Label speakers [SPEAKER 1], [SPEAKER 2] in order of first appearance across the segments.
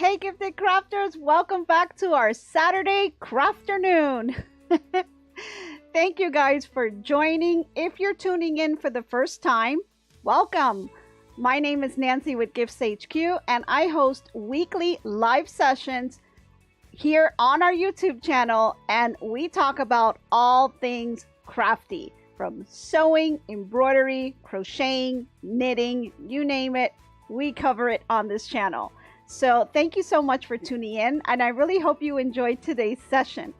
[SPEAKER 1] Hey gifted crafters, welcome back to our Saturday Crafternoon. Thank you guys for joining. If you're tuning in for the first time, welcome. My name is Nancy with GiftsHQ and I host weekly live sessions here on our YouTube channel, and we talk about all things crafty, from sewing, embroidery, crocheting, knitting, you name it, we cover it on this channel. So thank you so much for tuning in, and I really hope you enjoyed today's session.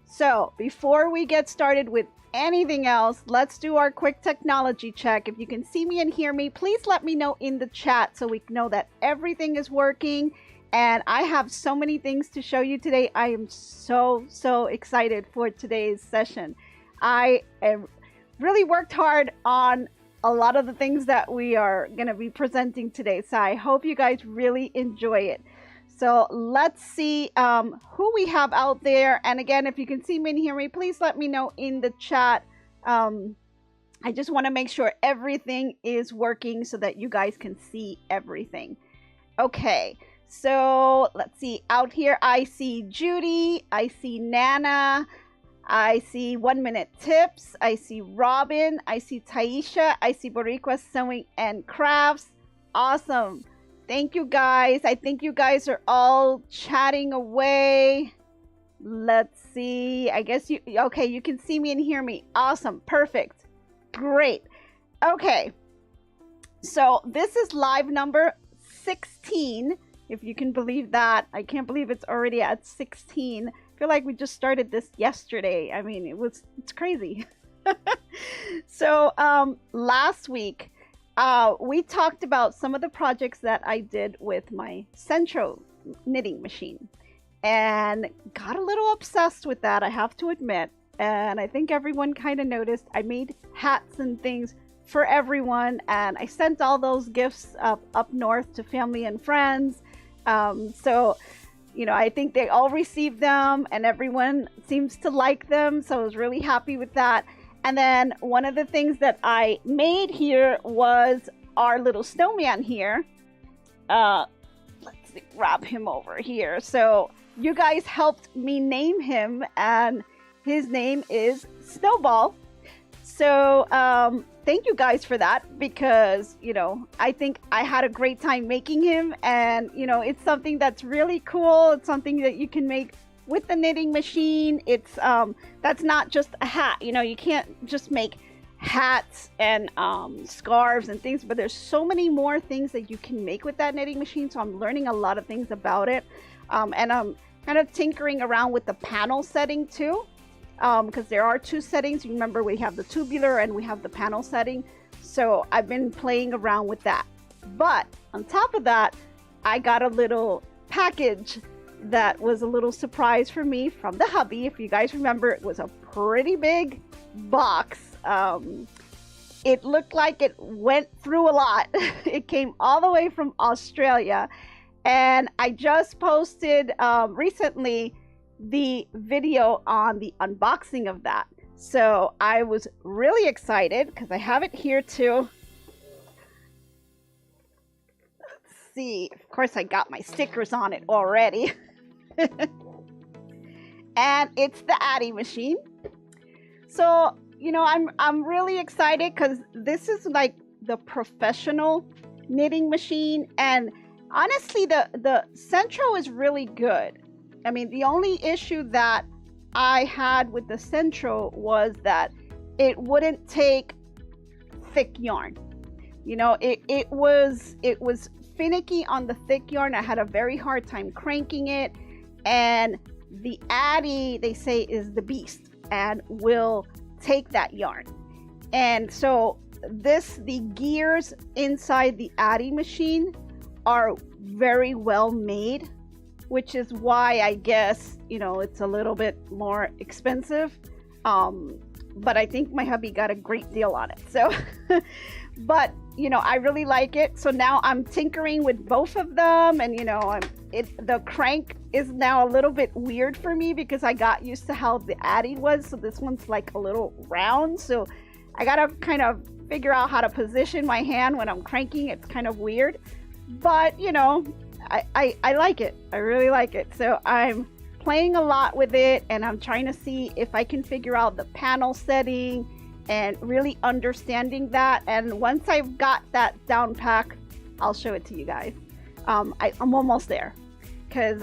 [SPEAKER 1] So before we get started with anything else, let's do our quick technology check. If you can see me and hear me, please let me know in the chat so we know that everything is working. And I have so many things to show you today. I am so excited for today's session. I have really worked hard on a lot of the things that we are going to be presenting today, so I hope you guys really enjoy it. So let's see who we have out there. And again, if you can see me and hear me, please let me know in the chat. I just want to make sure everything is working so that you guys can see everything. Okay, so let's see. Out here I see Judy, I see Nana, I see 1 Minute Tips, I see Robin, I see Taisha, I see Boricua Sewing and Crafts. Awesome. Thank you guys. I think you guys are all chatting away. Let's see. I guess you, okay, you can see me and hear me. Awesome. Perfect. Great. Okay. So this is live number 16, if you can believe that. I can't believe it's already at 16. I feel like we just started this yesterday. I mean, it's crazy. So last week we talked about some of the projects that I did with my Centro knitting machine and got a little obsessed with that, I have to admit. And I think everyone kind of noticed. I made hats and things for everyone, and I sent all those gifts up north to family and friends. So you know, I think they all received them and everyone seems to like them. So I was really happy with that. And then one of the things that I made here was our little snowman here. Let's see, grab him over here. So you guys helped me name him, and his name is Snowball. So thank you guys for that, because, you know, I think I had a great time making him, and, you know, it's something that's really cool. It's something that you can make with the knitting machine. It's that's not just a hat. You know, you can't just make hats and scarves and things, but there's so many more things that you can make with that knitting machine. So I'm learning a lot of things about it, and I'm kind of tinkering around with the panel setting too. Because there are two settings. You remember, we have the tubular and we have the panel setting. So I've been playing around with that. But on top of that, I got a little package that was a little surprise for me from the hubby. If you guys remember, it was a pretty big box. It looked like it went through a lot. It came all the way from Australia. And I just posted recently the video on the unboxing of that. So I was really excited because I have it here too. Let's see. Of course, I got my stickers on it already. And it's the Addi machine. So, you know, I'm really excited because this is like the professional knitting machine, and honestly the Centro is really good. I mean, the only issue that I had with the Centro was that it wouldn't take thick yarn. You know, it was finicky on the thick yarn. I had a very hard time cranking it. And the Addi, they say, is the beast and will take that yarn. And so the gears inside the Addi machine are very well made, which is why I guess, you know, it's a little bit more expensive. But I think my hubby got a great deal on it. So, but, you know, I really like it. So now I'm tinkering with both of them, and, you know, the crank is now a little bit weird for me because I got used to how the Addi was. So this one's like a little round. So I gotta kind of figure out how to position my hand when I'm cranking. It's kind of weird, but, you know, I like it. I really like it. So I'm playing a lot with it, and I'm trying to see if I can figure out the panel setting and really understanding that. And once I've got that down pack, I'll show it to you guys. I'm almost there, because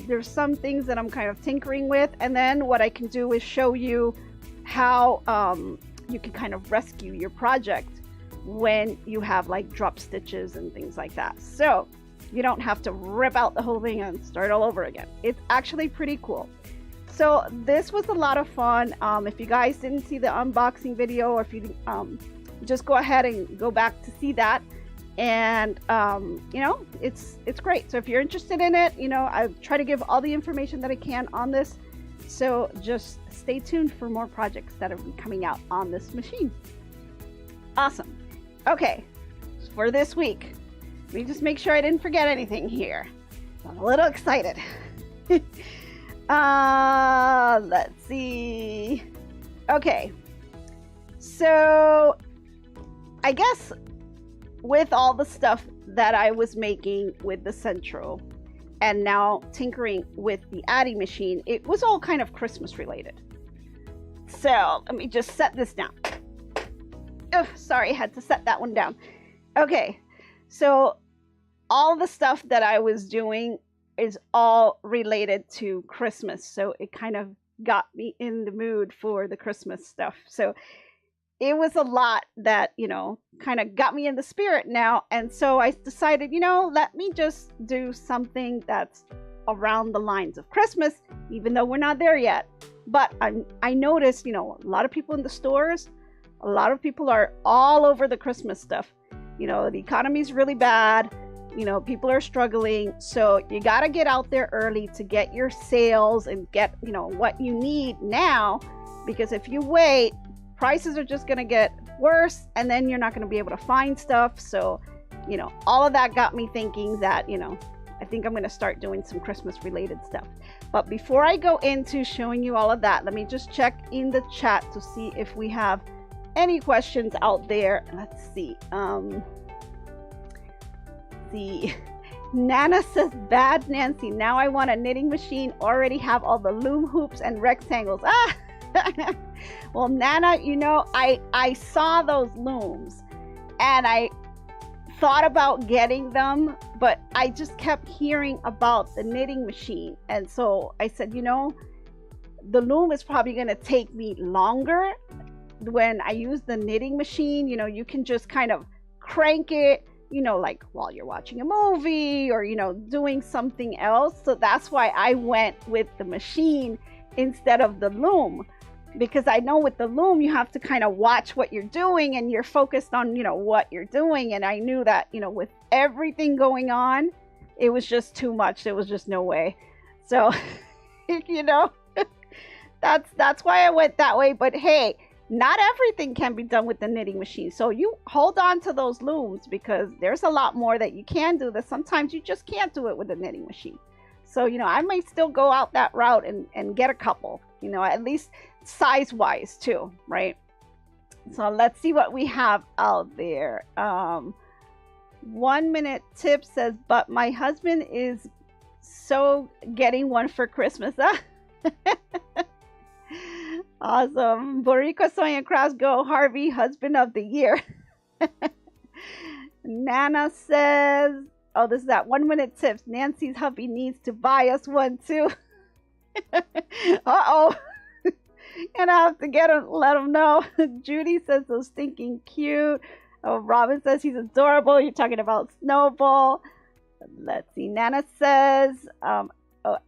[SPEAKER 1] there's some things that I'm kind of tinkering with, and then what I can do is show you how you can kind of rescue your project when you have like drop stitches and things like that. So you don't have to rip out the whole thing and start all over again. It's actually pretty cool. So this was a lot of fun. If you guys didn't see the unboxing video, or if you just go ahead and go back to see that. And you know, it's great. So if you're interested in it, you know, I try to give all the information that I can on this. So just stay tuned for more projects that will be coming out on this machine. Awesome. Okay, for this week, let me just make sure I didn't forget anything here. I'm a little excited. Let's see. Okay, so I guess with all the stuff that I was making with the Central and now tinkering with the Addi machine, it was all kind of Christmas related. So let me just set this down. Oh, sorry, I had to set that one down. Okay, so all the stuff that I was doing is all related to Christmas. So it kind of got me in the mood for the Christmas stuff. So it was a lot that, you know, kind of got me in the spirit now. And so I decided, you know, let me just do something that's around the lines of Christmas, even though we're not there yet. But I noticed, you know, a lot of people in the stores, a lot of people are all over the Christmas stuff. You know, the economy is really bad. You know, people are struggling. So you got to get out there early to get your sales and get, you know, what you need now. Because if you wait, prices are just going to get worse, and then you're not going to be able to find stuff. So, you know, all of that got me thinking that, you know, I think I'm going to start doing some Christmas related stuff. But before I go into showing you all of that, let me just check in the chat to see if we have any questions out there. Let's see. Nana says, bad Nancy, now I want a knitting machine, already have all the loom hoops and rectangles. Ah. Well, Nana, you know, I saw those looms and I thought about getting them, but I just kept hearing about the knitting machine. And so I said, you know, the loom is probably going to take me longer. When I use the knitting machine, you know, you can just kind of crank it, you know, like while you're watching a movie or, you know, doing something else. So that's why I went with the machine instead of the loom, because I know with the loom you have to kind of watch what you're doing and you're focused on, you know, what you're doing. And I knew that, you know, with everything going on, it was just too much. There was just no way. So, you know, that's why I went that way. But hey, not everything can be done with the knitting machine. So you hold on to those looms, because there's a lot more that you can do that sometimes you just can't do it with the knitting machine. So, you know, I might still go out that route and get a couple, you know, at least size wise too, right? So let's see what we have out there. 1 minute tip says, but my husband is so getting one for Christmas. Awesome. Boricua Sonia Cross, go Harvey, husband of the year. Nana says, oh, this is that 1 minute tips. Nancy's hubby needs to buy us one too. Uh-oh. And I have to let him know. Judy says, so stinking cute. Oh, Robin says he's adorable. You're talking about Snowball. Let's see. Nana says,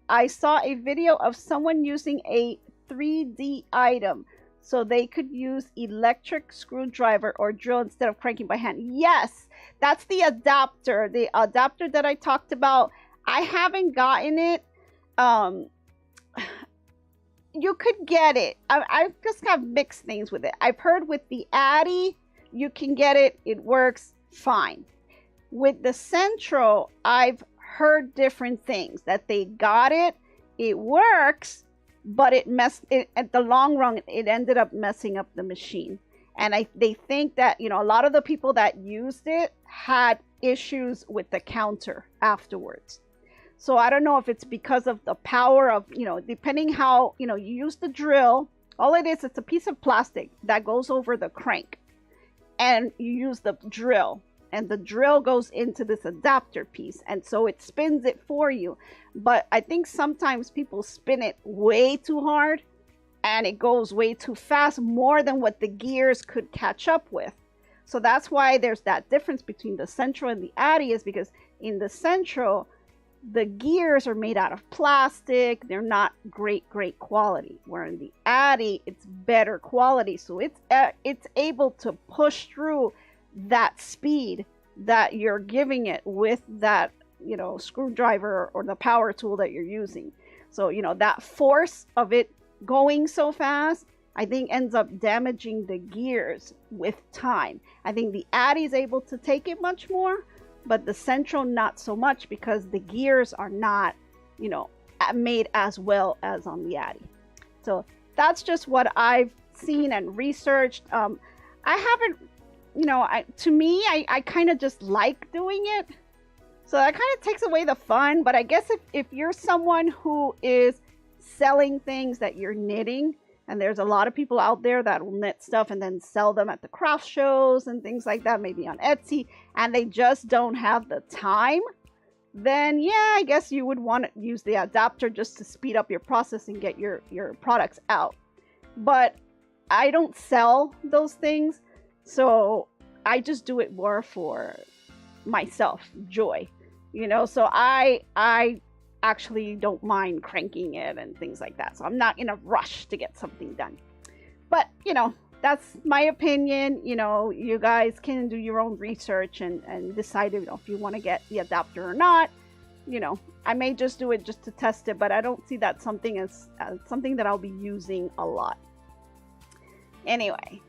[SPEAKER 1] I saw a video of someone using a 3D item so they could use electric screwdriver or drill instead of cranking by hand. Yes, that's the adapter that I talked about. I haven't gotten it. You could get it. I just have mixed things with it. I've heard with the Addi, you can get it. It works fine. With the Central, I've heard different things, that they got it. It works, but at the long run, it ended up messing up the machine. And they think that, you know, a lot of the people that used it had issues with the counter afterwards. So I don't know if it's because of the power of, you know, depending how, you know, you use the drill. All it is, it's a piece of plastic that goes over the crank, and you use the drill, and the drill goes into this adapter piece, and so it spins it for you. But I think sometimes people spin it way too hard, and it goes way too fast, more than what the gears could catch up with. So that's why there's that difference between the Central and the Addi, is because in the Central, the gears are made out of plastic. They're not great quality. Where in the Addi, it's better quality. So it's able to push through that speed that you're giving it with that, you know, screwdriver or the power tool that you're using. So, you know, that force of it going so fast, I think ends up damaging the gears with time. I think the Addi is able to take it much more, but the Central not so much, because the gears are not, you know, made as well as on the Addi. So that's just what I've seen and researched. I haven't, you know, to me, I kind of just like doing it. So that kind of takes away the fun. But I guess if you're someone who is selling things that you're knitting, and there's a lot of people out there that will knit stuff and then sell them at the craft shows and things like that, maybe on Etsy, and they just don't have the time, then yeah, I guess you would want to use the adapter just to speed up your process and get your products out. But I don't sell those things, so I just do it more for myself, joy, you know. So I actually don't mind cranking it and things like that. So I'm not in a rush to get something done. But, you know, that's my opinion. You know, you guys can do your own research and decide, you know, if you want to get the adapter or not. You know, I may just do it just to test it, but I don't see that something as something that I'll be using a lot. Anyway,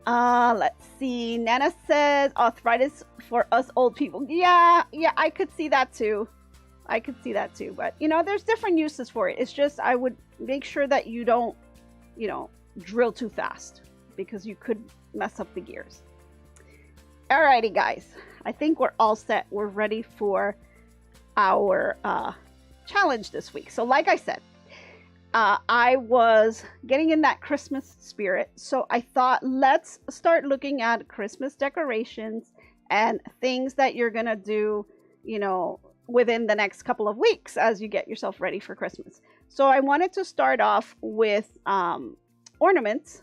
[SPEAKER 1] let's see. Nana says arthritis for us old people. Yeah, I could see that too. But, you know, there's different uses for it. It's just, I would make sure that you don't, you know, drill too fast, because you could mess up the gears. Alrighty, guys. I think we're all set. We're ready for our challenge this week. So like I said, I was getting in that Christmas spirit. So I thought, let's start looking at Christmas decorations and things that you're going to do, you know, within the next couple of weeks as you get yourself ready for Christmas. So I wanted to start off with ornaments.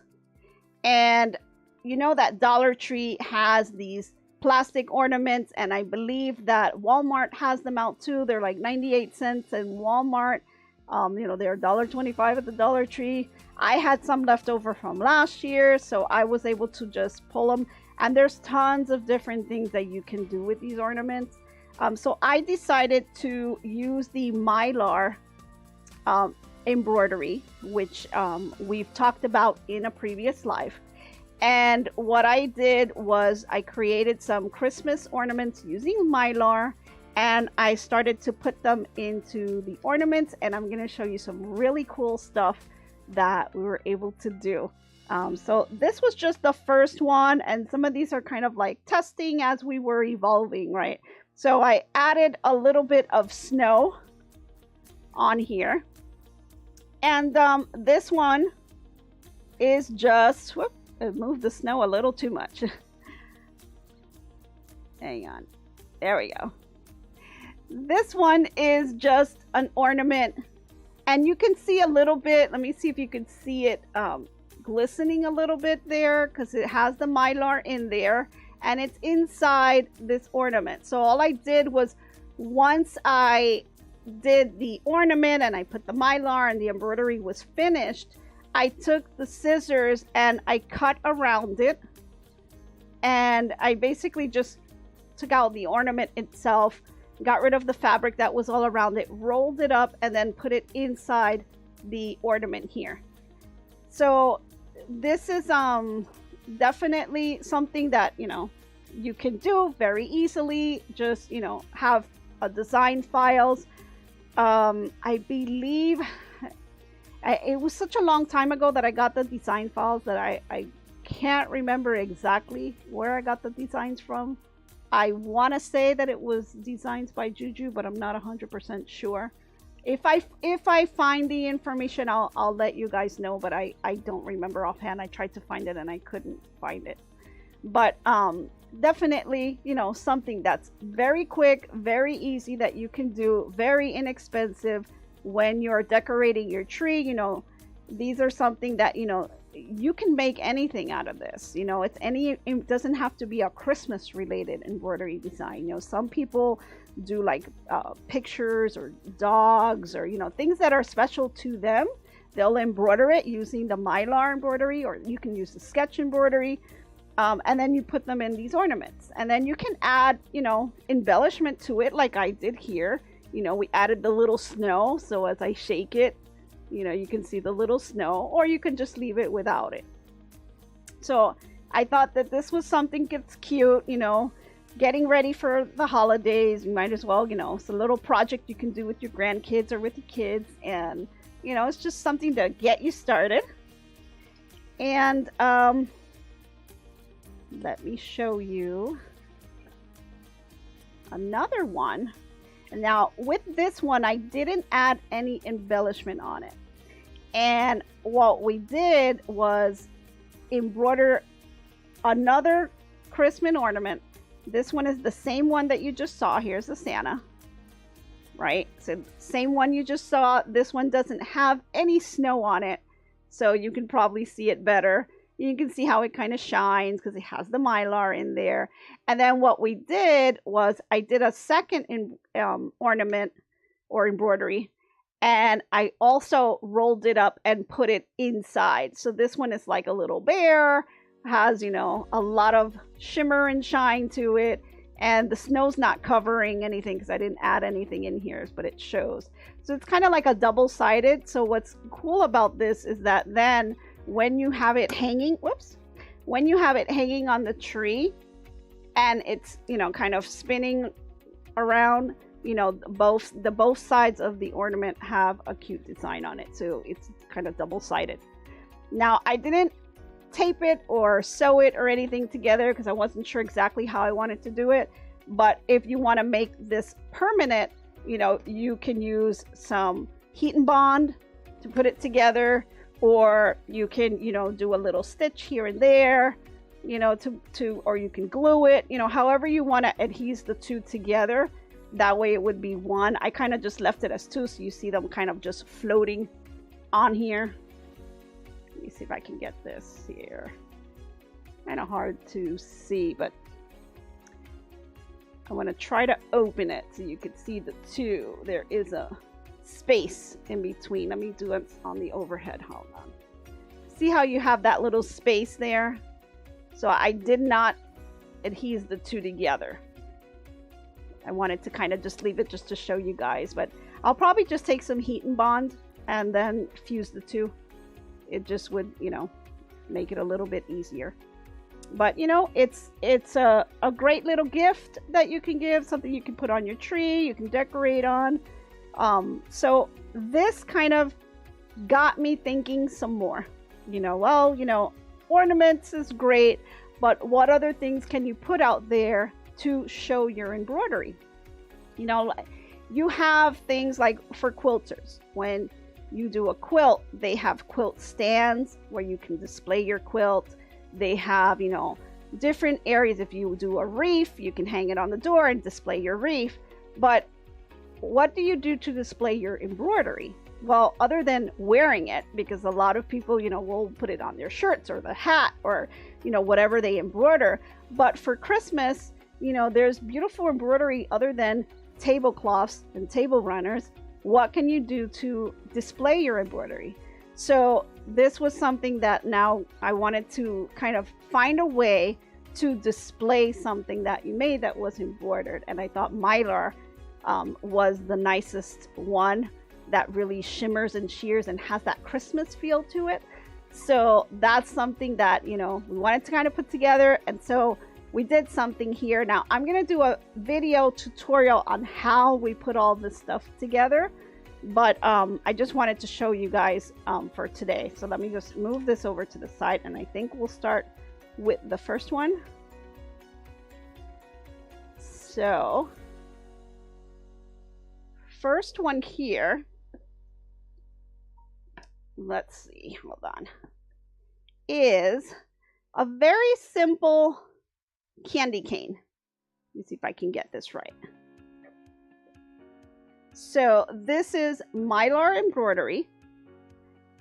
[SPEAKER 1] And you know that Dollar Tree has these plastic ornaments, and I believe that Walmart has them out too. They're like 98 cents in Walmart. You know, they're $1.25 at the Dollar Tree. I had some left over from last year, so I was able to just pull them. And there's tons of different things that you can do with these ornaments. So I decided to use the Mylar embroidery, which we've talked about in a previous live. And what I did was I created some Christmas ornaments using Mylar, and I started to put them into the ornaments, and I'm going to show you some really cool stuff that we were able to do. So this was just the first one, and some of these are kind of like testing as we were evolving, right? So I added a little bit of snow on here. And this one is just, whoop, I moved the snow a little too much. Hang on. There we go. This one is just an ornament. And you can see a little bit, let me see if you can see it glistening a little bit there, because it has the Mylar in there. And it's inside this ornament. So all I did was, once I did the ornament and I put the Mylar and the embroidery was finished, I took the scissors and I cut around it, and I basically just took out the ornament itself, got rid of the fabric that was all around it, rolled it up, and then put it inside the ornament here. So this is definitely something that, you know, you can do very easily. Just, you know, have a design files. I believe it was such a long time ago that I got the design files that I can't remember exactly where I got the designs from. I want to say that it was designs by Juju, but I'm not 100% sure. If I find the information, I'll let you guys know, but I don't remember offhand. I tried to find it and I couldn't find it. But definitely, you know, something that's very quick, very easy, that you can do, very inexpensive when you're decorating your tree. You know, these are something that, you know, you can make anything out of this. You know, it doesn't have to be a Christmas related embroidery design. You know, some people do like pictures or dogs, or, you know, things that are special to them. They'll embroider it using the mylar embroidery, or you can use the sketch embroidery. And then you put them in these ornaments, and then you can add, you know, embellishment to it, like I did here. You know, we added the little snow, so as I shake it, you know, you can see the little snow, or you can just leave it without it. So I thought that this was something that's cute, you know, getting ready for the holidays. You might as well, you know, it's a little project you can do with your grandkids or with your kids, and, you know, it's just something to get you started. And let me show you another one. And now with this one, I didn't add any embellishment on it. And what we did was embroider another Christmas ornament. This one is the same one that you just saw. Here's the Santa, right? So same one you just saw. This one doesn't have any snow on it, so you can probably see it better. You can see how it kind of shines because it has the mylar in there. And then what we did was I did a second ornament or embroidery, and I also rolled it up and put it inside. So this one is like a little bear, has, you know, a lot of shimmer and shine to it, and the snow's not covering anything because I didn't add anything in here, but it shows. So it's kind of like a double-sided. So what's cool about this is that then when you have it hanging, when you have it hanging on the tree and it's, you know, kind of spinning around, you know, both sides of the ornament have a cute design on it. So it's kind of double-sided. Now I didn't tape it or sew it or anything together because I wasn't sure exactly how I wanted to do it. But if you want to make this permanent, you know, you can use some heat and bond to put it together, or you can, you know, do a little stitch here and there, you know, or you can glue it, you know, however you want to adhere the two together. That way it would be one. I kind of just left it as two, so you see them kind of just floating on here. Let me see if I can get this here. Kind of hard to see, but I want to try to open it so you can see the two. There is a space in between. Let me do it on the overhead. Hold on. See how you have that little space there? So I did not adhere the two together. I wanted to kind of just leave it just to show you guys, but I'll probably just take some heat and bond and then fuse the two. It just would, you know, make it a little bit easier. But, you know, it's a great little gift that you can give, something you can put on your tree, you can decorate on. So this kind of got me thinking some more, you know, well, you know, ornaments is great, but what other things can you put out there to show your embroidery? You know, you have things like for quilters. When you do a quilt, they have quilt stands where you can display your quilt. They have, you know, different areas. If you do a wreath, you can hang it on the door and display your wreath. But what do you do to display your embroidery? Well, other than wearing it, because a lot of people, you know, will put it on their shirts or the hat or, you know, whatever they embroider. But for Christmas, you know, there's beautiful embroidery other than tablecloths and table runners. What can you do to display your embroidery? So this was something that now I wanted to kind of find a way to display something that you made that was embroidered. And I thought mylar was the nicest one that really shimmers and sheers and has that Christmas feel to it. So that's something that, you know, we wanted to kind of put together. And so we did something here. Now I'm going to do a video tutorial on how we put all this stuff together. but I just wanted to show you guys for today. So let me just move this over to the side, and I think we'll start with the first one. So first one here, let's see, hold on, is a very simple candy cane. Let me see if I can get this right. So this is Mylar embroidery,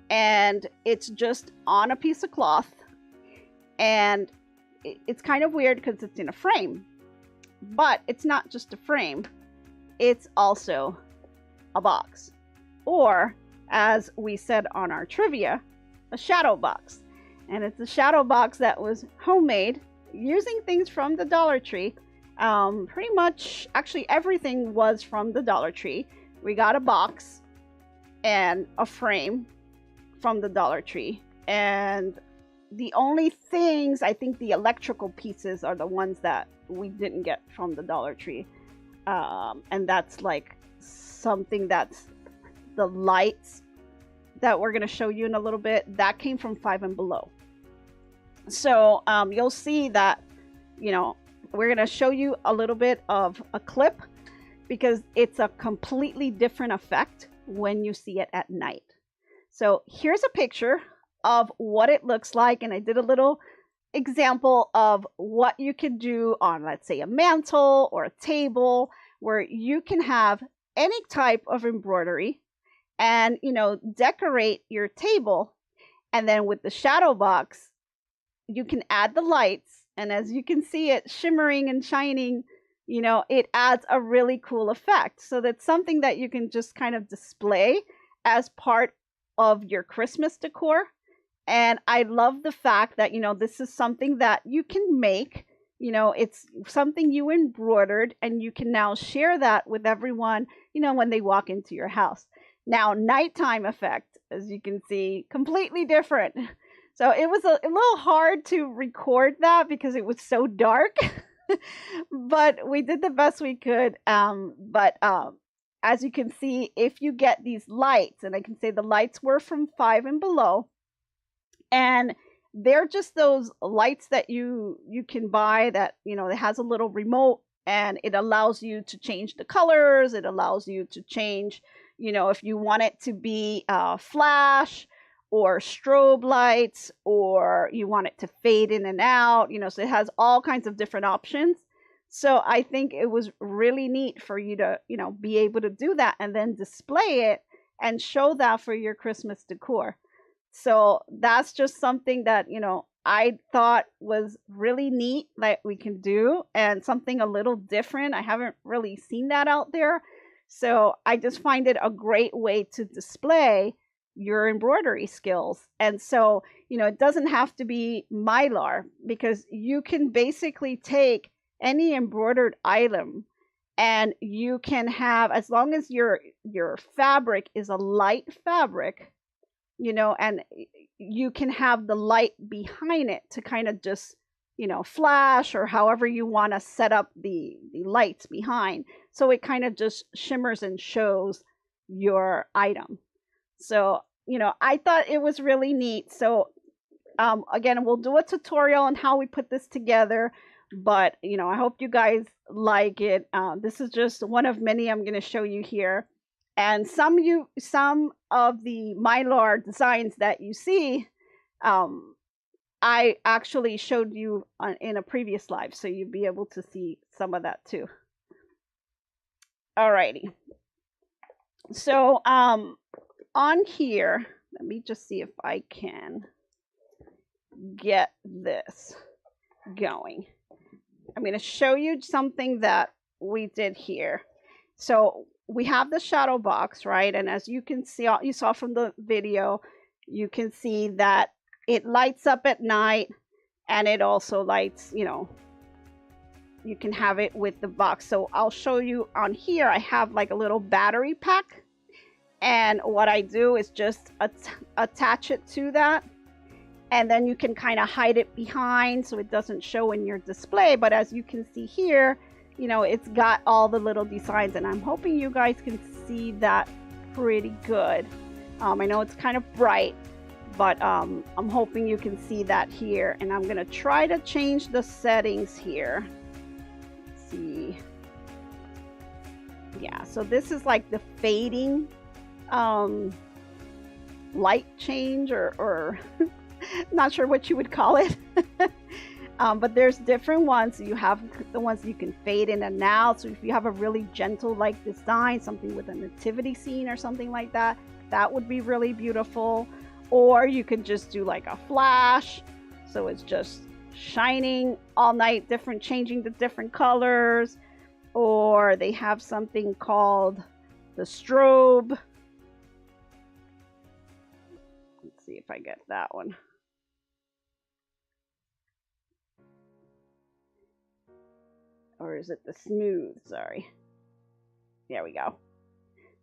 [SPEAKER 1] and it's just on a piece of cloth, and it's kind of weird because it's in a frame, but it's not just a frame, it's also a box, or as we said on our trivia, a shadow box. And it's a shadow box that was homemade using things from the Dollar Tree. Pretty much, actually everything was from the Dollar Tree. We got a box and a frame from the Dollar Tree, and the only things, I think the electrical pieces are the ones that we didn't get from the Dollar Tree, and that's like something that's the lights that we're going to show you in a little bit, that came from Five and Below. So you'll see that, you know, we're going to show you a little bit of a clip because it's a completely different effect when you see it at night. So here's a picture of what it looks like, and I did a little example of what you could do on, let's say, a mantle or a table, where you can have any type of embroidery and, you know, decorate your table. And then with the shadow box, you can add the lights, and as you can see it shimmering and shining, you know, it adds a really cool effect. So that's something that you can just kind of display as part of your Christmas decor. And I love the fact that, you know, this is something that you can make, you know, it's something you embroidered, and you can now share that with everyone, you know, when they walk into your house. Now, nighttime effect, as you can see, completely different. So it was a little hard to record that because it was so dark, but we did the best we could. As you can see, if you get these lights, and I can say the lights were from Five and Below, and they're just those lights that you can buy that, you know, it has a little remote, and it allows you to change the colors. It allows you to change, you know, if you want it to be flash or strobe lights, or you want it to fade in and out, you know, so it has all kinds of different options. So I think it was really neat for you to, you know, be able to do that and then display it and show that for your Christmas decor. So that's just something that, you know, I thought was really neat that we can do, and something a little different. I haven't really seen that out there. So I just find it a great way to display your embroidery skills. And so, you know, it doesn't have to be Mylar, because you can basically take any embroidered item, and you can have, as long as your fabric is a light fabric, you know, and you can have the light behind it to kind of just, you know, flash, or however you want to set up the lights behind. So it kind of just shimmers and shows your item. So, you know, I thought it was really neat. So again, we'll do a tutorial on how we put this together, but, you know, I hope you guys like it. This is just one of many I'm going to show you here. And some of the Mylar designs that you see, I actually showed you in a previous live, so you'll be able to see some of that too. Alrighty. So on here, let me just see if I can get this going. I'm going to show you something that we did here. So we have the shadow box, right? And as you can see, you saw from the video, you can see that it lights up at night, and it also lights, you know, you can have it with the box. So I'll show you on here, I have like a little battery pack. And what I do is just attach it to that. And then you can kind of hide it behind so it doesn't show in your display. But as you can see here, you know, it's got all the little designs, and I'm hoping you guys can see that pretty good. I know it's kind of bright, but I'm hoping you can see that here. And I'm going to try to change the settings here. Let's see. Yeah, so this is like the fading light change, or not sure what you would call it. But there's different ones. You have the ones you can fade in and out. So if you have a really gentle like design, something with a nativity scene or something like that, that would be really beautiful. Or you can just do like a flash, so it's just shining all night, changing the different colors. Or they have something called the strobe. Let's see if I get that one. Or is it the smooth? Sorry. There we go.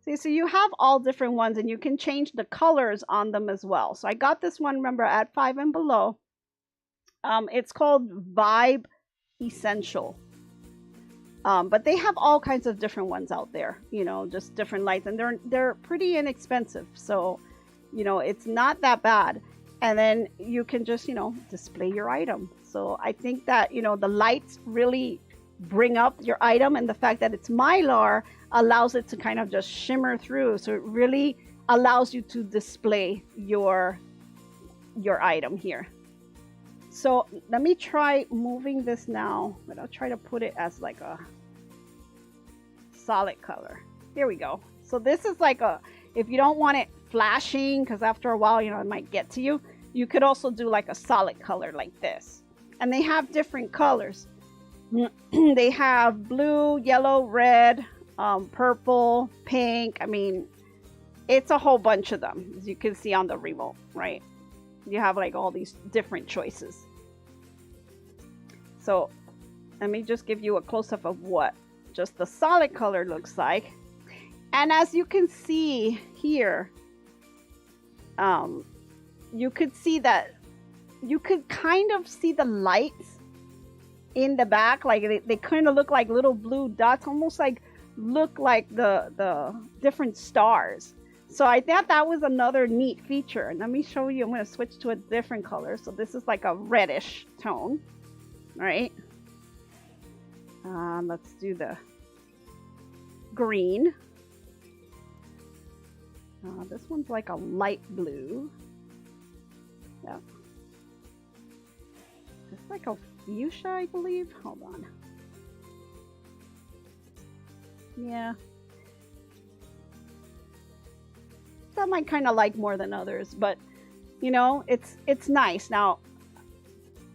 [SPEAKER 1] See, so you have all different ones, and you can change the colors on them as well. So I got this one, remember, at 5 and below. It's called Vibe Essential. But they have all kinds of different ones out there, you know, just different lights, and they're pretty inexpensive. So, you know, it's not that bad. And then you can just, you know, display your item. So I think that, you know, the lights really bring up your item, and the fact that it's mylar allows it to kind of just shimmer through. So it really allows you to display your item here. So let me try moving this now, but I'll try to put it as like a solid color. There we go. So this is like if you don't want it flashing, because after a while, you know, it might get to you, you could also do like a solid color like this. And they have different colors. They have blue, yellow, red, purple, pink. I mean, it's a whole bunch of them, as you can see on the remote, right? You have like all these different choices. So let me just give you a close-up of what just the solid color looks like. And as you can see here, you could see that you could kind of see the lights in the back, like they kind of look like little blue dots, almost like look like the different stars. So I thought that was another neat feature. And let me show you. I'm going to switch to a different color. So this is like a reddish tone, right? Let's do the green. This one's like a light blue. Yeah. It's like a fuchsia, I believe. Hold on. Yeah. That might kind of like more than others, but you know, it's nice. Now,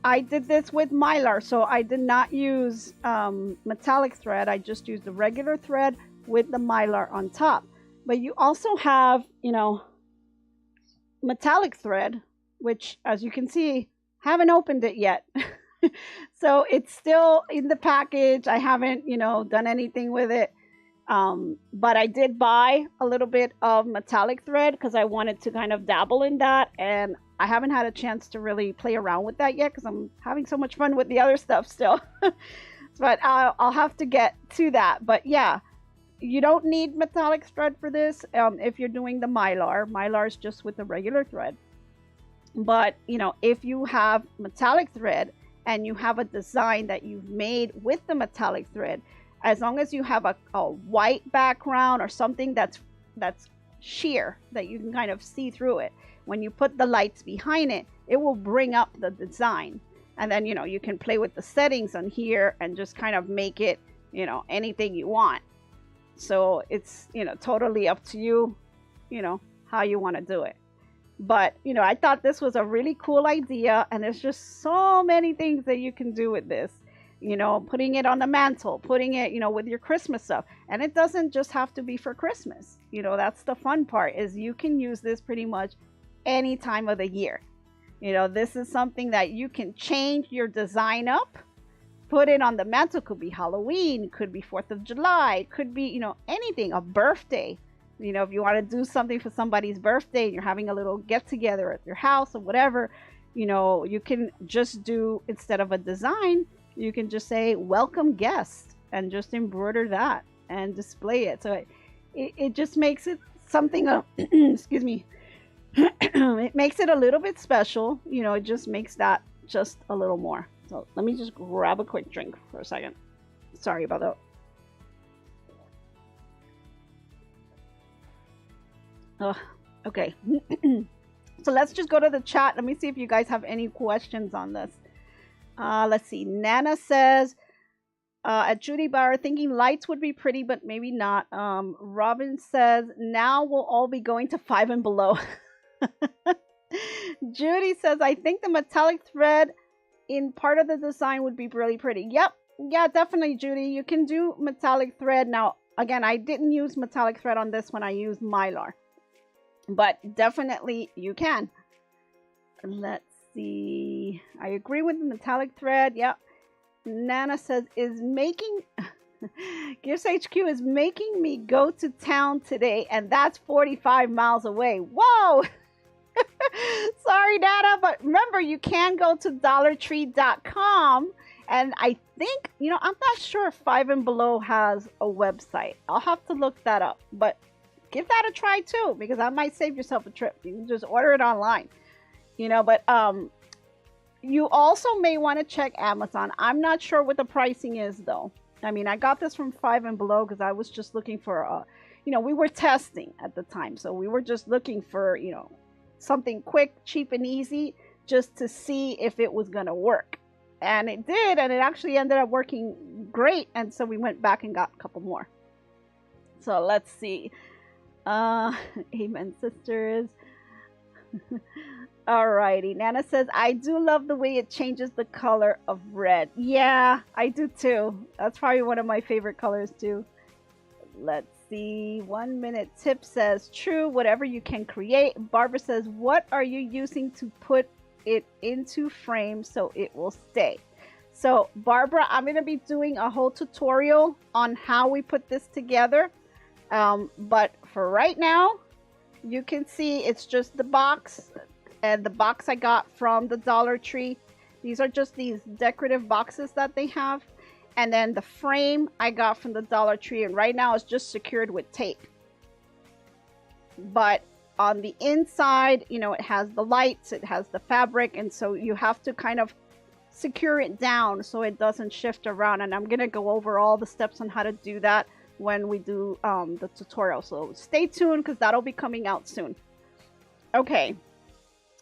[SPEAKER 1] I did this with mylar, so I did not use metallic thread. I just used the regular thread with the mylar on top. But you also have, you know, metallic thread, which, as you can see, haven't opened it yet. So it's still in the package. I haven't, you know, done anything with it. But I did buy a little bit of metallic thread because I wanted to kind of dabble in that. And I haven't had a chance to really play around with that yet because I'm having so much fun with the other stuff still. But I'll have to get to that. But yeah, you don't need metallic thread for this if you're doing the mylar. Mylar is just with the regular thread. But, you know, if you have metallic thread and you have a design that you've made with the metallic thread, as long as you have a white background or something that's sheer, that you can kind of see through it, when you put the lights behind it, it will bring up the design. And then, you know, you can play with the settings on here and just kind of make it, you know, anything you want. So it's, you know, totally up to you, you know, how you want to do it. But, you know, I thought this was a really cool idea, and there's just so many things that you can do with this. You know, putting it on the mantle, putting it, you know, with your Christmas stuff. And it doesn't just have to be for Christmas. You know, that's the fun part, is you can use this pretty much any time of the year. You know, this is something that you can change your design up, put it on the mantle. Could be Halloween, could be 4th of July, could be, you know, anything, a birthday. You know, if you want to do something for somebody's birthday and you're having a little get together at your house or whatever, you know, you can just do, instead of a design, you can just say welcome guest and just embroider that and display it. So it just makes it something, excuse me, it makes it a little bit special. You know, it just makes that just a little more. So let me just grab a quick drink for a second. Sorry about that. Okay. So let's just go to the chat. Let me see if you guys have any questions on this. Let's see. Nana says, at Judy Bauer, thinking lights would be pretty, but maybe not. Robin says, now we'll all be going to 5 and below. Judy says, I think the metallic thread in part of the design would be really pretty. Yep. Yeah, definitely, Judy. You can do metallic thread. Now, again, I didn't use metallic thread on this one. I used Mylar. But definitely you can. Let's see. I agree with the metallic thread. Yep. Nana says, is making GiftsHQ is making me go to town today, and that's 45 miles away. Whoa. Sorry, Nana, but remember, you can go to dollartree.com, and I think, you know, I'm not sure if 5 and Below has a website. I'll have to look that up, but give that a try too, because that might save yourself a trip. You can just order it online, you know. But you also may want to check Amazon. I'm not sure what the pricing is though. I mean, I got this from 5 and Below because I was just looking for you know, we were testing at the time, so we were just looking for, you know, something quick, cheap, and easy, just to see if it was gonna work. And it did, and it actually ended up working great. And so we went back and got a couple more. So let's see. Amen, sisters. Alrighty. Nana says, I do love the way it changes the color of red. Yeah, I do too. That's probably one of my favorite colors too. Let's see. 1 minute tip says, true, whatever you can create. Barbara says, what are you using to put it into frame so it will stay? So Barbara, I'm going to be doing a whole tutorial on how we put this together. But for right now, you can see it's just the box, and the box I got from the Dollar Tree. These are just these decorative boxes that they have. And then the frame I got from the Dollar Tree, and right now it's just secured with tape. But on the inside, you know, it has the lights, it has the fabric, and so you have to kind of secure it down so it doesn't shift around. And I'm going to go over all the steps on how to do that when we do the tutorial. So stay tuned, because that'll be coming out soon. Okay,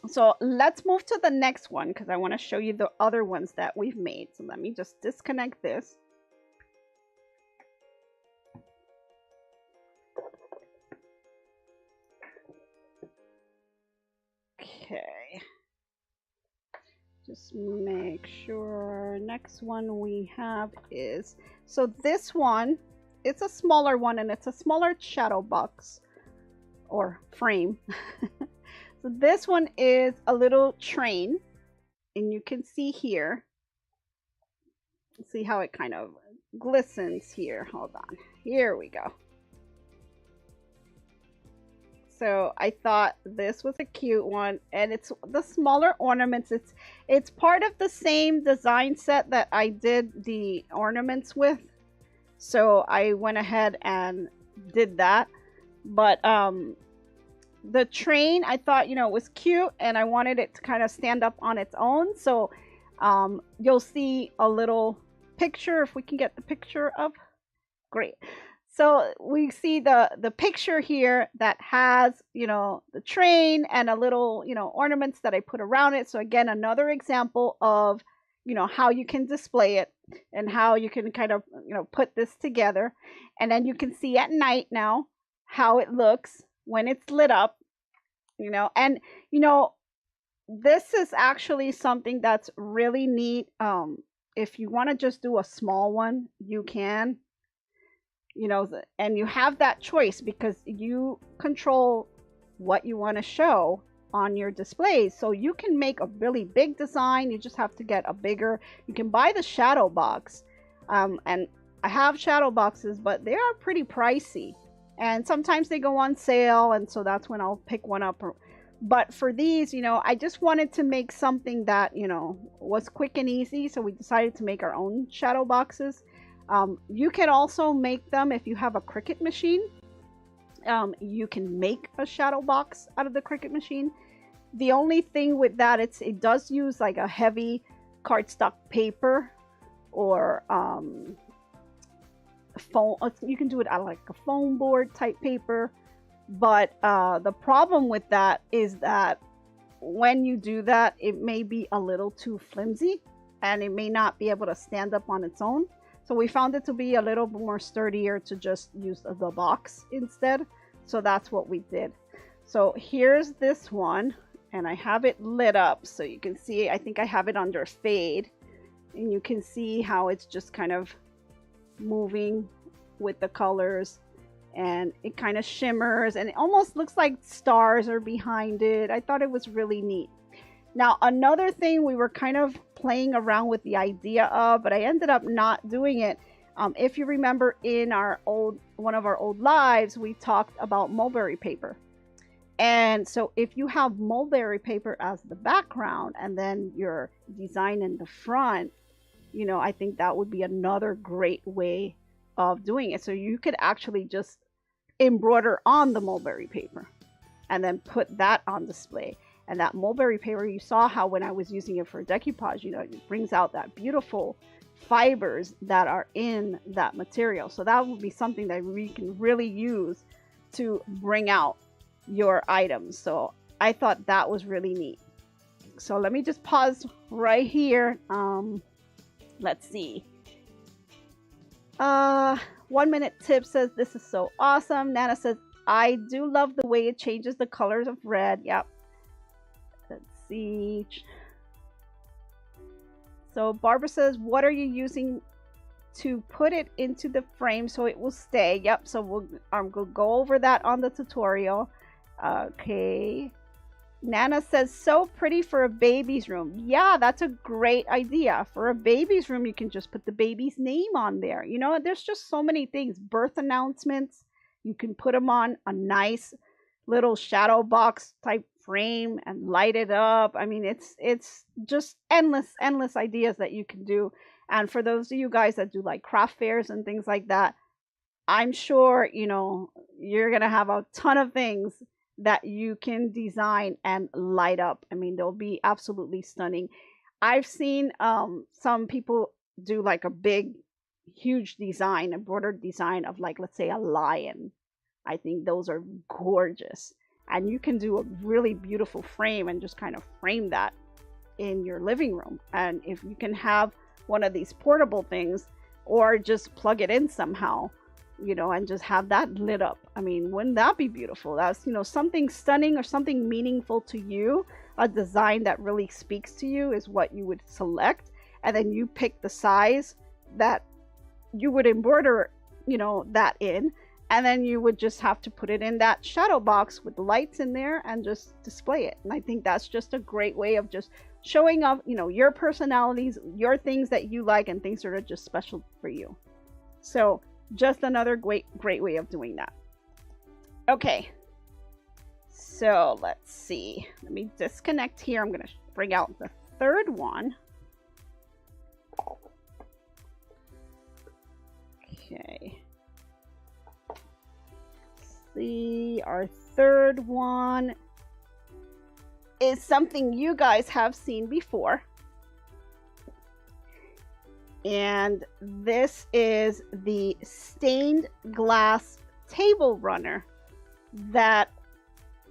[SPEAKER 1] so let's move to the next one, because I want to show you the other ones that we've made. So let me just disconnect this. Okay, just make sure. Next one we have is, so this one, it's a smaller one, and it's a smaller shadow box or frame. So this one is a little train, and you can see here, see how it kind of glistens here. Hold on, here we go. So I thought this was a cute one, and it's the smaller ornaments. It's part of the same design set that I did the ornaments with. So I went ahead and did that. But the train, I thought, you know, it was cute, and I wanted it to kind of stand up on its own. So you'll see a little picture, if we can get the picture up. Great. So we see the picture here that has, you know, the train and a little, you know, ornaments that I put around it. So again, another example of, you know, how you can display it and how you can kind of, you know, put this together. And then you can see at night now how it looks when it's lit up, you know. And, you know, this is actually something that's really neat. If you want to just do a small one, you can. You know, and you have that choice, because you control what you want to show on your displays. So you can make a really big design. You just have to get a bigger, you can buy the shadow box. And I have shadow boxes, but they are pretty pricey. And sometimes they go on sale, and so that's when I'll pick one up. But for these, you know, I just wanted to make something that, you know, was quick and easy. So we decided to make our own shadow boxes. You can also make them if you have a Cricut machine. You can make a shadow box out of the Cricut machine. The only thing with that, it does use like a heavy cardstock paper or foam. You can do it out of like a foam board type paper, but the problem with that is that when you do that, it may be a little too flimsy and it may not be able to stand up on its own. So we found it to be a little more sturdier to just use the box instead. So that's what we did. So here's this one, and I have it lit up so you can see. I think I have it under fade, and you can see how it's just kind of moving with the colors, and it kind of shimmers and it almost looks like stars are behind it. I thought it was really neat. Now, another thing we were kind of playing around with the idea of, but I ended up not doing it. If you remember in one of our old lives, we talked about mulberry paper. And so if you have mulberry paper as the background and then your design in the front, you know, I think that would be another great way of doing it. So you could actually just embroider on the mulberry paper and then put that on display. And that mulberry paper, you saw how when I was using it for decoupage, you know, it brings out that beautiful fibers that are in that material. So that would be something that we can really use to bring out your items. So I thought that was really neat. So let me just pause right here. Let's see. 1 minute tip says, this is so awesome. Nana says, I do love the way it changes the colors of red. Yep. Let's see. So Barbara says, what are you using to put it into the frame so it will stay? Yep. So we'll go over that on the tutorial. Okay. Nana says, so pretty for a baby's room. Yeah, that's a great idea. For a baby's room, you can just put the baby's name on there. You know, there's just so many things. Birth announcements, you can put them on a nice little shadow box type frame and light it up. I mean, it's just endless ideas that you can do. And for those of you guys that do like craft fairs and things like that, I'm sure, you know, you're going to have a ton of things that you can design and light up. I mean, they'll be absolutely stunning. I've seen some people do like a big, huge design, embroidered design of like, let's say a lion. I think those are gorgeous. And you can do a really beautiful frame and just kind of frame that in your living room. And if you can have one of these portable things or just plug it in somehow, you know, and just have that lit up. I mean, wouldn't that be beautiful? That's, you know, something stunning or something meaningful to you. A design that really speaks to you is what you would select. And then you pick the size that you would embroider, you know, that in. And then you would just have to put it in that shadow box with the lights in there and just display it. And I think that's just a great way of just showing off, you know, your personalities, your things that you like and things that are just special for you. So just another great way of doing that. Okay. So let's see. Let me disconnect here. I'm going to bring out the third one. Okay. See, our third one is something you guys have seen before. And this is the stained glass table runner that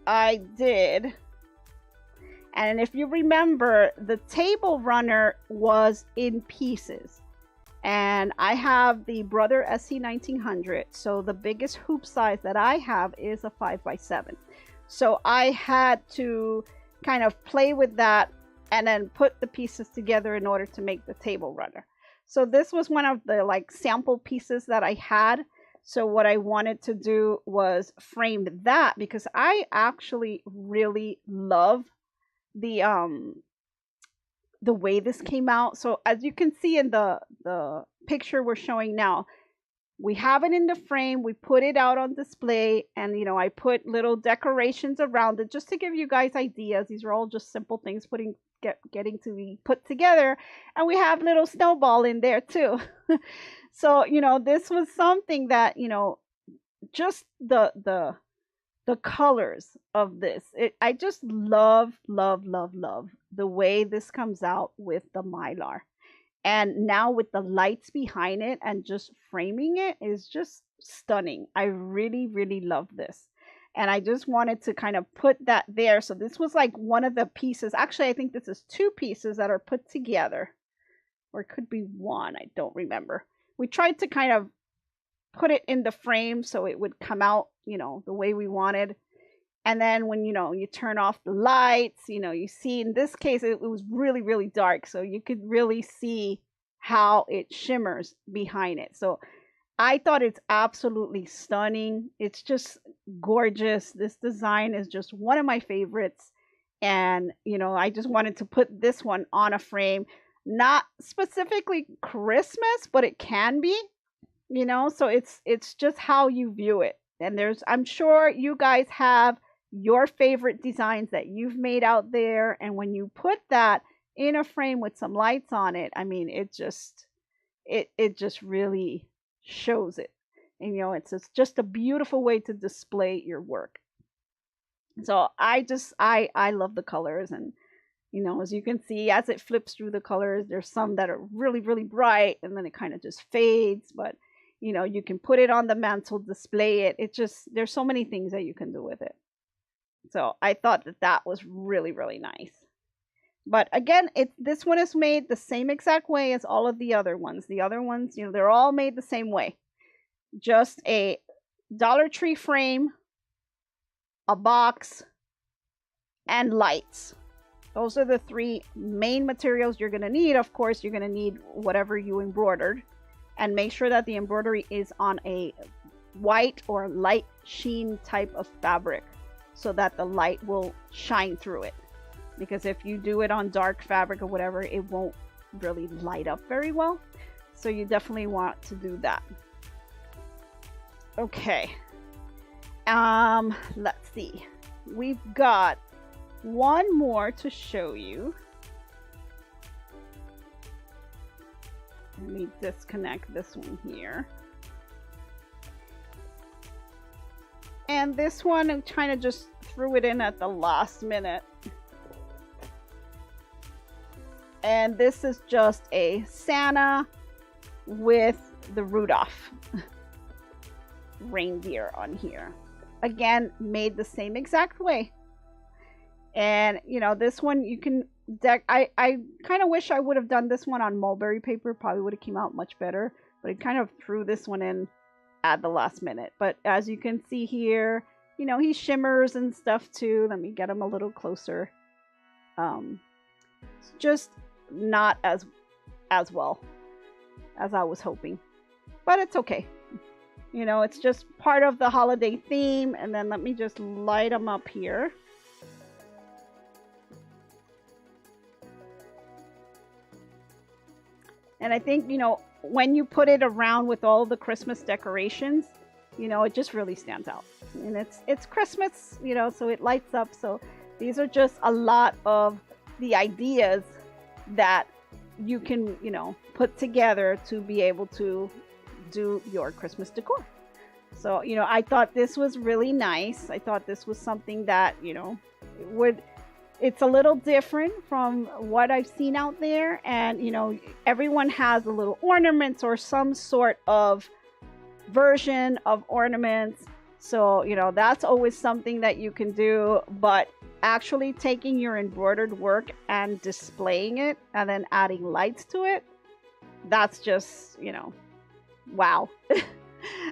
[SPEAKER 1] I did. And if you remember, the table runner was in pieces. And I have the Brother SC 1900. So the biggest hoop size that I have is a 5x7. So I had to kind of play with that and then put the pieces together in order to make the table runner. So this was one of the like sample pieces that I had. So what I wanted to do was frame that because I actually really love the way this came out. So as you can see in the picture we're showing now, we have it in the frame, we put it out on display, and you know, I put little decorations around it just to give you guys ideas. These are all just simple things getting to be put together, and we have little snowball in there too. So, you know, this was something that, you know, just the colors of this. I just love, love, love, love the way this comes out with the Mylar. And now with the lights behind it and just framing it is just stunning. I really, really love this. And I just wanted to kind of put that there. So this was like one of the pieces. Actually, I think this is two pieces that are put together. Or it could be one. I don't remember. We tried to kind of put it in the frame so it would come out, the way we wanted. And then when, you turn off the lights, you see in this case, it was really, really dark. So you could really see how it shimmers behind it. So I thought it's absolutely stunning. It's just gorgeous. This design is just one of my favorites. And, I just wanted to put this one on a frame. Not specifically Christmas, but it can be, so it's just how you view it. And I'm sure you guys have your favorite designs that you've made out there, and when you put that in a frame with some lights on it, I mean, it just really shows it. And it's just a beautiful way to display your work. So I love the colors. And as you can see, as it flips through the colors, there's some that are really, really bright, and then it kind of just fades. But you can put it on the mantle, display it. There's so many things that you can do with it. So I thought that was really, really nice. But again, this one is made the same exact way as all of the other ones. The other ones, they're all made the same way. Just a Dollar Tree frame, a box, and lights. Those are the three main materials you're going to need. Of course, you're going to need whatever you embroidered. And make sure that the embroidery is on a white or light sheen type of fabric, so that the light will shine through it. Because if you do it on dark fabric or whatever, it won't really light up very well. So you definitely want to do that. Okay. Let's see. We've got one more to show you. Let me disconnect this one here. And this one, I kind of just threw it in at the last minute. And this is just a Santa with the Rudolph reindeer on here. Again, made the same exact way. And, this one you can I kind of wish I would have done this one on mulberry paper. Probably would have came out much better. But I kind of threw this one in at the last minute. But as you can see here, he shimmers and stuff too. Let me get him a little closer. It's just not as well as I was hoping, but it's okay. It's just part of the holiday theme. And then let me just light them up here. And I think, when you put it around with all the Christmas decorations, it just really stands out. And it's Christmas, so it lights up. So these are just a lot of the ideas that you can, put together to be able to do your Christmas decor. So, I thought this was really nice. I thought this was something that, it's a little different from what I've seen out there. And, everyone has a little ornaments or some sort of version of ornaments. So, that's always something that you can do. But actually taking your embroidered work and displaying it and then adding lights to it, that's just, wow.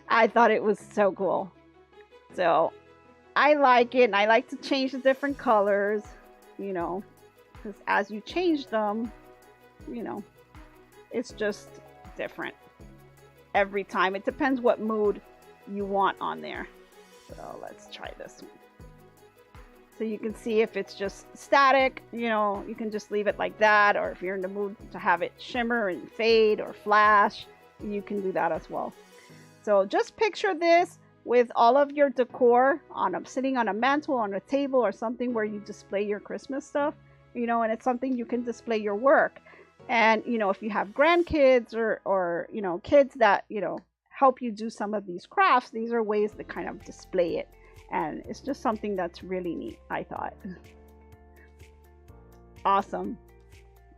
[SPEAKER 1] I thought it was so cool. So I like it, and I like to change the different colors, because as you change them, it's just different every time. It depends what mood you want on there. So let's try this one. So you can see if it's just static, you can just leave it like that. Or if you're in the mood to have it shimmer and fade or flash, you can do that as well. So just picture this with all of your decor sitting on a mantle, on a table, or something where you display your Christmas stuff, and it's something you can display your work. And, if you have grandkids or kids that, help you do some of these crafts, these are ways to kind of display it. And it's just something that's really neat, I thought. Awesome.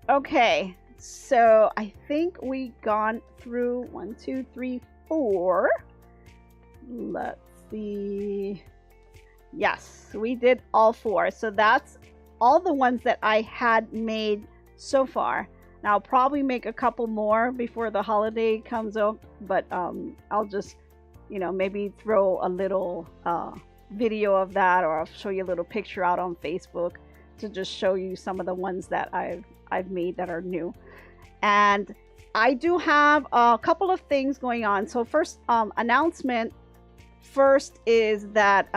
[SPEAKER 1] Okay, so I think we gone through 1, 2, 3, 4. Let's see. Yes, we did all 4. So that's all the ones that I had made so far. Now I'll probably make a couple more before the holiday comes up, but I'll just, you know, maybe throw a little video of that, or I'll show you a little picture out on Facebook to just show you some of the ones that I've made that are new. And I do have a couple of things going on. So first, announcement first is that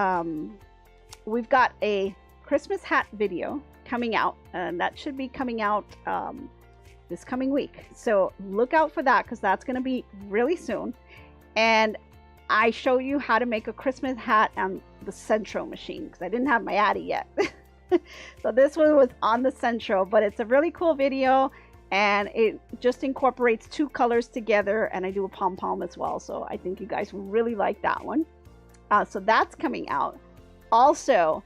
[SPEAKER 1] we've got a Christmas hat video coming out, and that should be coming out this coming week. So look out for that, because that's going to be really soon. And I show you how to make a Christmas hat on the Centro machine, because I didn't have my Addi yet. So this one was on the Centro, but it's a really cool video, and it just incorporates 2 colors together, and I do a pom-pom as well. So I think you guys will really like that one. So that's coming out. Also,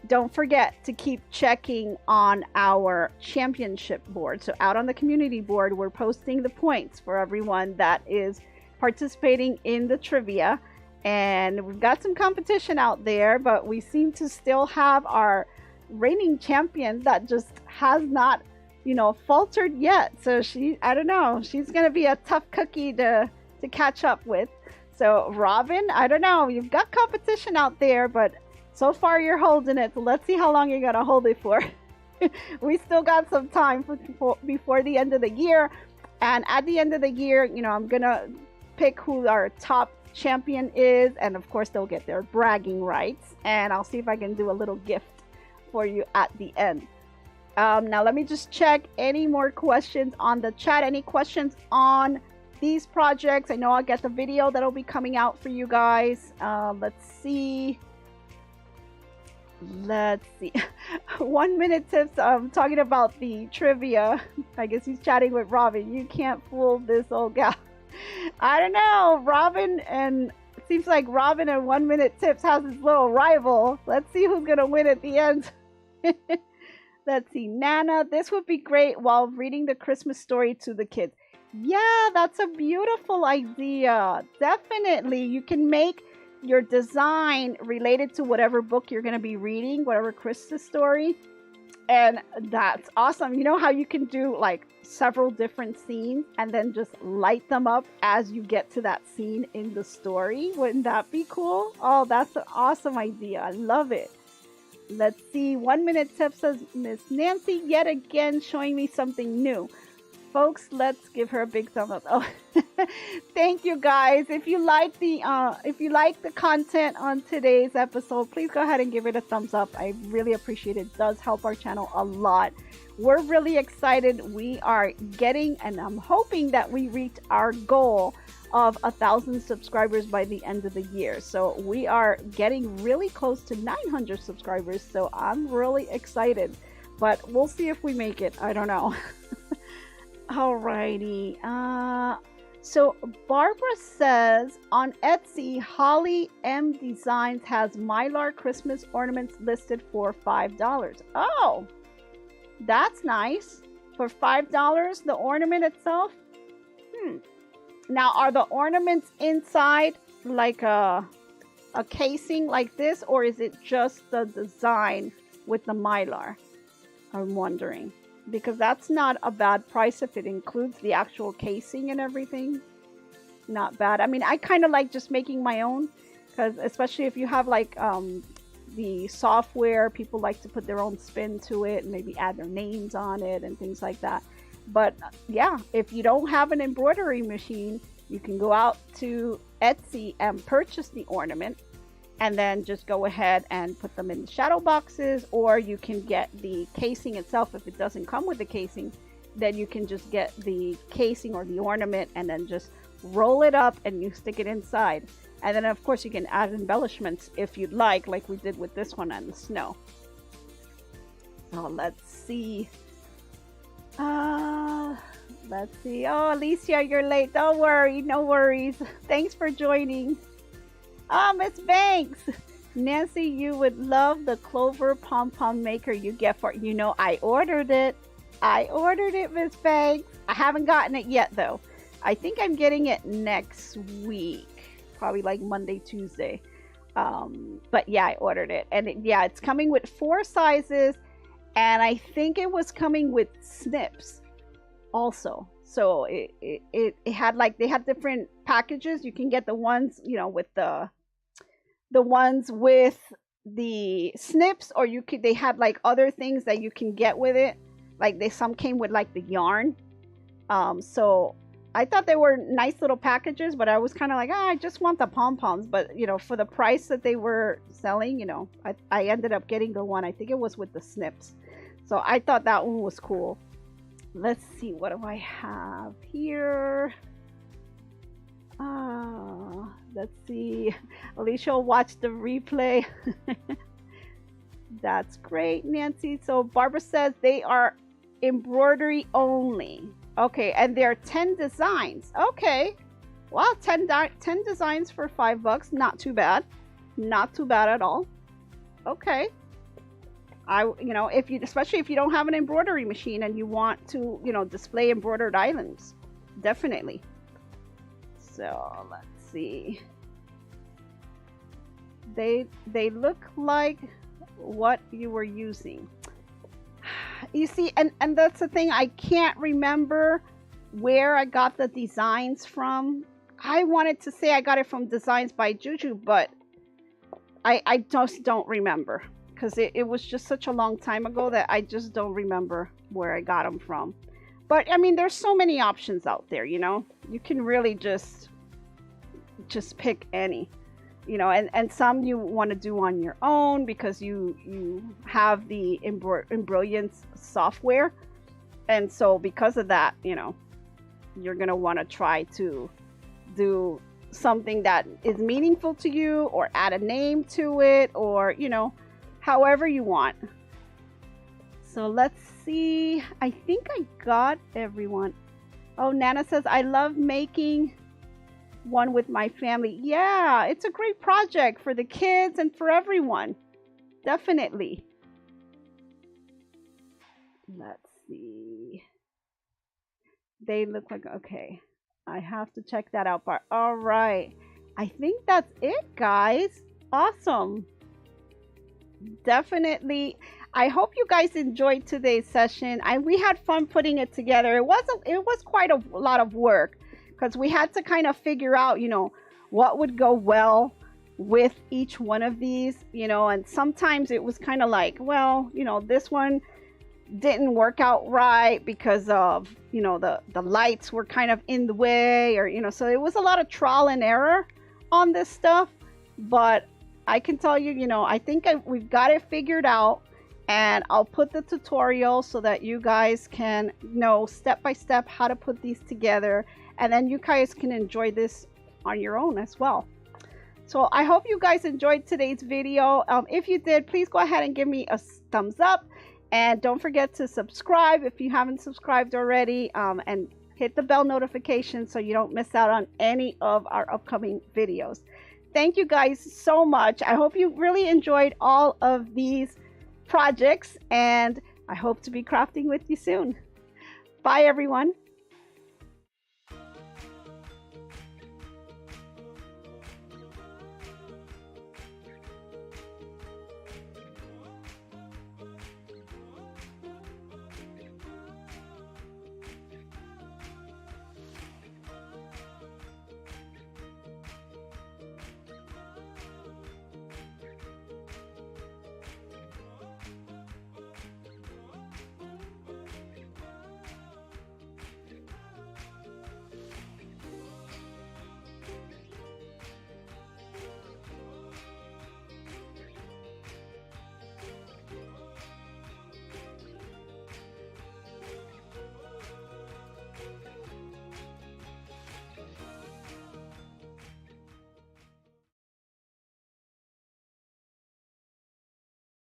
[SPEAKER 1] don't forget to keep checking on our championship board. So out on the community board, we're posting the points for everyone that is participating in the trivia. And we've got some competition out there, but we seem to still have our reigning champion that just has not, you know, faltered yet. So I don't know, she's going to be a tough cookie to catch up with. So Robin, I don't know, you've got competition out there, but so far you're holding it. So let's see how long you're going to hold it for. We still got some time before the end of the year. And at the end of the year, you know, I'm going to pick who our top champion is. And of course, they'll get their bragging rights. And I'll see if I can do a little gift for you at the end. Now, let me just check any more questions on the chat. Any questions on these projects? I know I'll get the video that'll be coming out for you guys. Let's see. 1 minute tips. Talking about the trivia. I guess he's chatting with Robin. You can't fool this old gal. I don't know. Robin, and it seems like Robin and 1 minute tips has his little rival. Let's see who's gonna win at the end. Let's see. Nana, this would be great while reading the Christmas story to the kids. Yeah, that's a beautiful idea. Definitely. You can make your design related to whatever book you're going to be reading, whatever Christmas story. And that's awesome. You know how you can do like several different scenes and then just light them up as you get to that scene in the story? Wouldn't that be cool? Oh, that's an awesome idea. I love it. Let's see. 1 minute tip, says Miss Nancy, yet again showing me something new. Folks, let's give her a big thumb up. Oh, thank you guys. If you like the content on today's episode, please go ahead and give it a thumbs up. I really appreciate it. It does help our channel a lot. We're really excited. We are getting, and I'm hoping that we reach our goal of 1,000 subscribers by the end of the year. So we are getting really close to 900 subscribers. So I'm really excited, but we'll see if we make it. I don't know. Alrighty. So Barbara says on Etsy, Holly M Designs has Mylar Christmas ornaments listed for $5. Oh, that's nice. For $5, the ornament itself. Now, are the ornaments inside like a casing like this, or is it just the design with the Mylar? I'm wondering. Because that's not a bad price if it includes the actual casing and everything. Not bad. I mean, I kind of like just making my own, because especially if you have like the software, people like to put their own spin to it and maybe add their names on it and things like that. But yeah, if you don't have an embroidery machine, you can go out to Etsy and purchase the ornament, and then just go ahead and put them in the shadow boxes, or you can get the casing itself. If it doesn't come with the casing, then you can just get the casing or the ornament and then just roll it up and you stick it inside. And then of course you can add embellishments if you'd like we did with this one on the snow. So let's see. Let's see. Oh, Alicia, you're late. Don't worry. No worries. Thanks for joining. Oh, Miss Banks. Nancy, you would love the clover pom-pom maker you get for, you know, I ordered it. I ordered it, Miss Banks. I haven't gotten it yet, though. I think I'm getting it next week. Probably like Monday, Tuesday. But yeah, I ordered it. And yeah, it's coming with 4 sizes. And I think it was coming with snips also. So it had like, they had different packages. You can get the ones, you know, with the ones with the snips, or you could, they had like other things that you can get with it. Like some came with like the yarn. So I thought they were nice little packages, but I was kind of like, I just want the pom-poms. But, you know, for the price that they were selling, you know, I ended up getting the one, I think it was with the snips. So I thought that one was cool. Let's see, what do I have here? Let's see. Alicia will watch the replay. That's great, Nancy. So Barbara says they are embroidery only. Okay, and there are 10 designs. Okay. Wow, 10 designs for $5. Not too bad. Not too bad at all. Okay. You know, if you, especially if you don't have an embroidery machine and you want to, you know, display embroidered items, definitely. So let's see. They look like what you were using. You see, and that's the thing, I can't remember where I got the designs from. I wanted to say I got it from Designs by Juju, but I just don't remember, because it was just such a long time ago that I just don't remember where I got them from. But I mean, there's so many options out there, you know. You can really just pick any, you know, and some you want to do on your own because you have the Embrilliance software, and so because of that, you know, you're gonna want to try to do something that is meaningful to you, or add a name to it, or, you know, however you want. So let's see. I think I got everyone. Oh, Nana says, I love making one with my family. Yeah, it's a great project for the kids and for everyone. Definitely. Let's see. They look like, okay. I have to check that out. But all right. I think that's it, guys. Awesome. Definitely. I hope you guys enjoyed today's session. We had fun putting it together. It was quite a lot of work, because we had to kind of figure out, you know, what would go well with each one of these, you know, and sometimes it was kind of like, well, you know, this one didn't work out right because of, you know, the lights were kind of in the way, or, you know, so it was a lot of trial and error on this stuff. But I can tell you, you know, I think we've got it figured out. And I'll put the tutorial so that you guys can know step by step how to put these together. And then you guys can enjoy this on your own as well. So I hope you guys enjoyed today's video. If you did, please go ahead and give me a thumbs up. And don't forget to subscribe if you haven't subscribed already. And hit the bell notification so you don't miss out on any of our upcoming videos. Thank you guys so much. I hope you really enjoyed all of these projects, and I hope to be crafting with you soon. Bye, everyone.